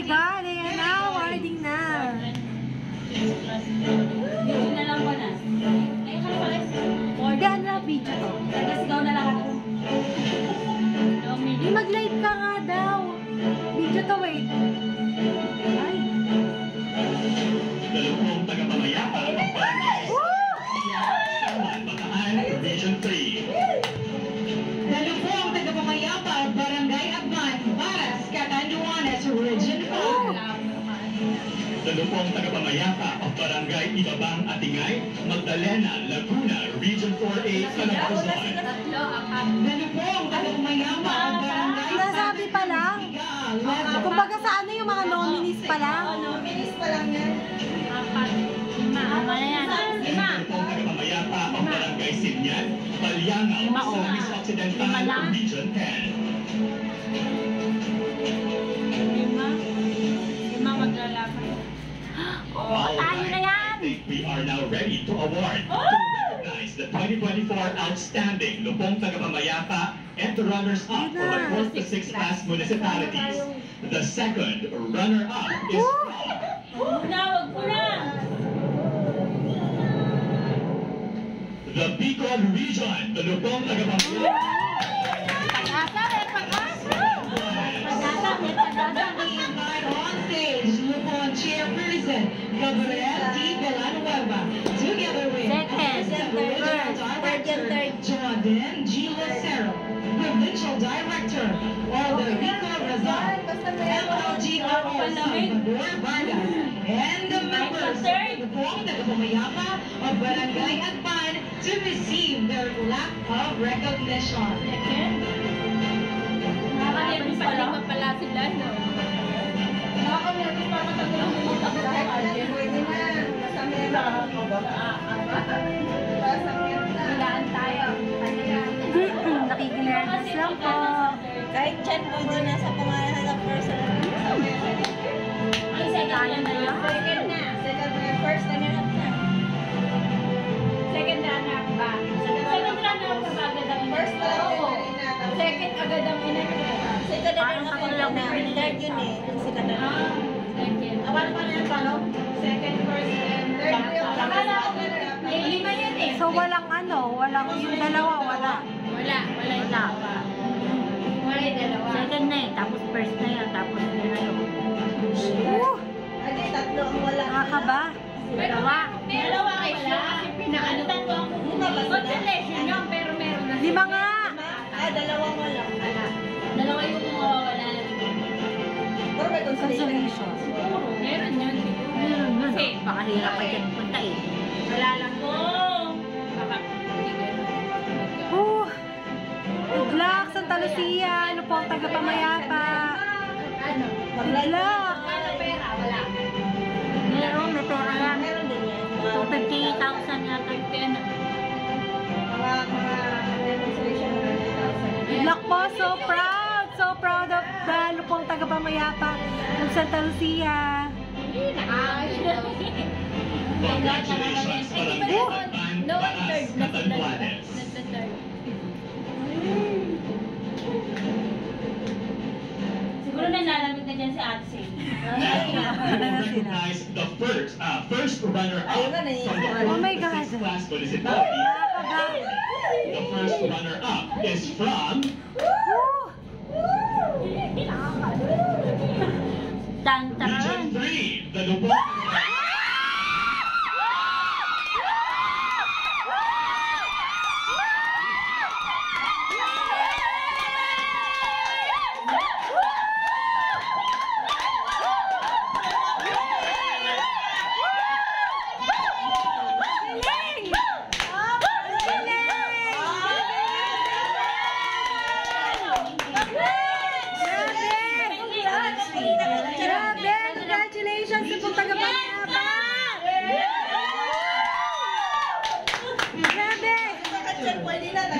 my God! Ayan na, awarding na. Video na lang ko na. Ayun ka pala. Order na video to. Let's go na lang ako. Mag-live ka nga daw. Video to, wait. Ay. Dalawang tagapamayapa ang barangay Bataan, Region 3. Dalawang tagapamayapa ang barangay Agban, Baras, Catanduanes, Region 4. Dalawang tagapamayapa ang barangay Ibabang Atingay, Magdalena, Laguna, Region 4A, Calabarzon. Dalawang tagapamayapa ang barangay Nasabi pa lang. Kumbaga sa ano yung mga nominees pa lang. Nominees pa lang yan. Tama na yan. Dalawang tagapamayapa ang barangay Sinyan, Balyangaw, Service Occidental, Region 10. Lima maglalaban. Oo, tayo na yan! I think we are now ready to award to recognize the 2024 Outstanding Lupong Tagapamayapa and the runners-up for the 4th to 6th class municipalities. The second runner-up is Wag ko na! the Bicol Region, the Lupong Tagapamayapa. Pag-asa, pag-asa! On stage, Lupon Chairperson, Gabriel D. Villanueva, together with Assistant Regional Director, Jordan G. Lucero, Provincial Director, Aldo Rico Razal, LLGRO Salvador Vargas, and the members of the Lupon Tagapamayapa of Barangay Agban to receive their plaque of recognition. Nakakalimutan pala sila, no? Nakakalimutan pa matagal ang pumunta sa kanya. Pwede na. Hilaan tayo. Nakikilernis lang po. Kahit chat mo din nasa pangalan ng person. Ay, second na yun. Second na. Second na, first na meron na. Second runner ba? Second runner ka ba agad ang First na lang Oo. din na. Second agad ang inagad. Second na lang ako lang na. Third yun eh. Yung second na lang. Second. Awan pa na yung palo? Second, first, and third. Akala ko may lima yun eh. So walang ano, walang yung dalawa, wala. Wala yung dalawa. Wala yung dalawa. Second na eh, tapos first na yun, tapos yun na yun. Ay, tatlo ang wala. Nakakaba. Dalawa kayo siya. Kasi pinaano tatlo ang constellation yun, pero meron na. Lima nga. Ah, dalawang wala. Dalawa yung mawawala. Pero may consolation. Consolation. Siguro, meron yun. Meron yun, Kasi, baka hirap pa dyan punta eh. wala lang ko. Baka, hindi ganun. Good luck, Santa Lucia. Ano po ang tagapamayapa? Ano? Good luck. Ano pera? Wala. Meron, may pera yan. Meron din yan. So, 50,000 yata. Mga demonstration na 1,000. Good luck po. So proud. So proud of the lupong tagapamayapa ng Santa Lucia. Congratulations, Barangay Agban, No, Baras, third. Catanduanes. That's the third. Siguro nalalamig na dyan si Ate. Now, we will recognize the first runner-up Ayun na, from the Oh my 4th to God. 6th class municipality. The first runner-up is from Tantaran. Region 3, the Lupon. Grabe! Congratulations sa pong tagapamayapa! Grabe! Chat pwede na na.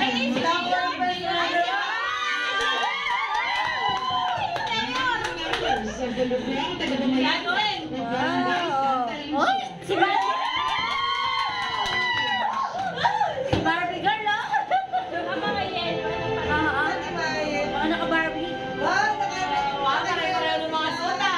Wow! Si Barbie! Si Barbie girl, oh! Ah, Oo, naka-Barbie. Wow, nakakaya. Mga suta.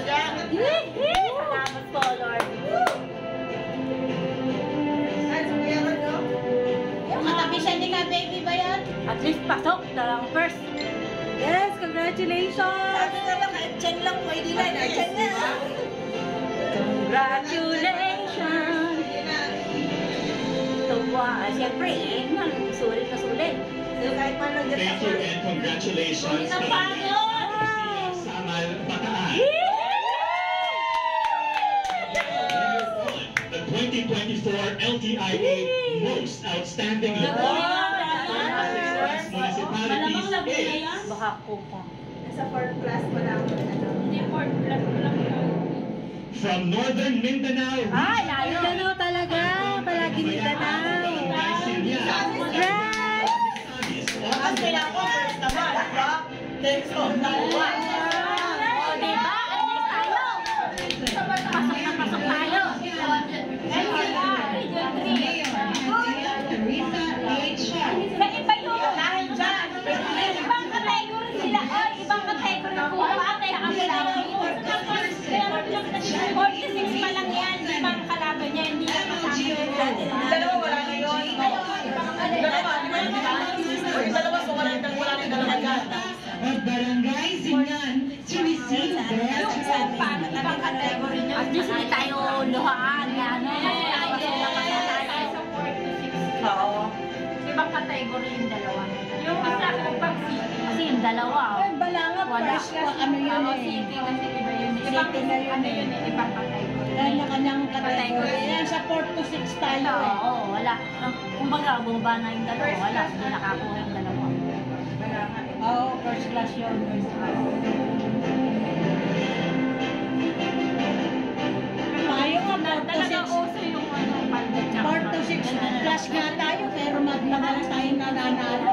Salamat po, Lord. Yung katabi siya ni ka, baby ba yan? At least pasok, dalang first. Yes, congratulations! Sabi nga ba, kahit dyan lang po, hindi na, dyan na. Congratulations! Tuwa. Siyempre, sulit na sulit. Kahit man lang dyan sa Thank you and congratulations. Samal Bataan. The 2024 LTIA Most Outstanding Municipalities is Baka kupa. Nasa 4th class pa lang. Hindi, 4th class ko lang siya. from Northern Mindanao. Ay, layo. Mindanao talaga. Palagi Mindanao. Congrats! Ang kailangan ko, first naman, diba? Next ko, nakuha. O, diba? At least tayo. Pasok na pasok tayo. Teresa A. Shaw. Sa iba yun. Dahil dyan. Ibang category sila. O, ibang category na kuha. Kaya kami lang. 46 pa lang yan. Ibang kalaban niya. Hindi na kasama. Dalawa, wala na yun. Dalawa, dalawa, so wala nang dalawa dyan. Of Barangay Sinan to receive their Yung kupa, ibang category niya. At least hindi tayo luhaan. Ano, Sa 4 to 6. Oo. Ibang category yung dalawa. Yung isa kung pag city. kasi yung dalawa. Balanga, Wala. first class, ano yun Oo, eh. city kasi iba yun. Ibang City na yun ano eh. yun eh, ibang category. Kanya-kanyang category. Yan, sa 4 to 6 tayo eh. Oo, wala. Kumbaga, bumaba na yung dalawa. Wala. Hindi nakakuha yung dalawa. Oo, first class yun. Tayo nga, 4 to Talagang 6. uso yung ano, pandit. 4 to 6 plus nga tayo, pero magmagalas tayo nananalo.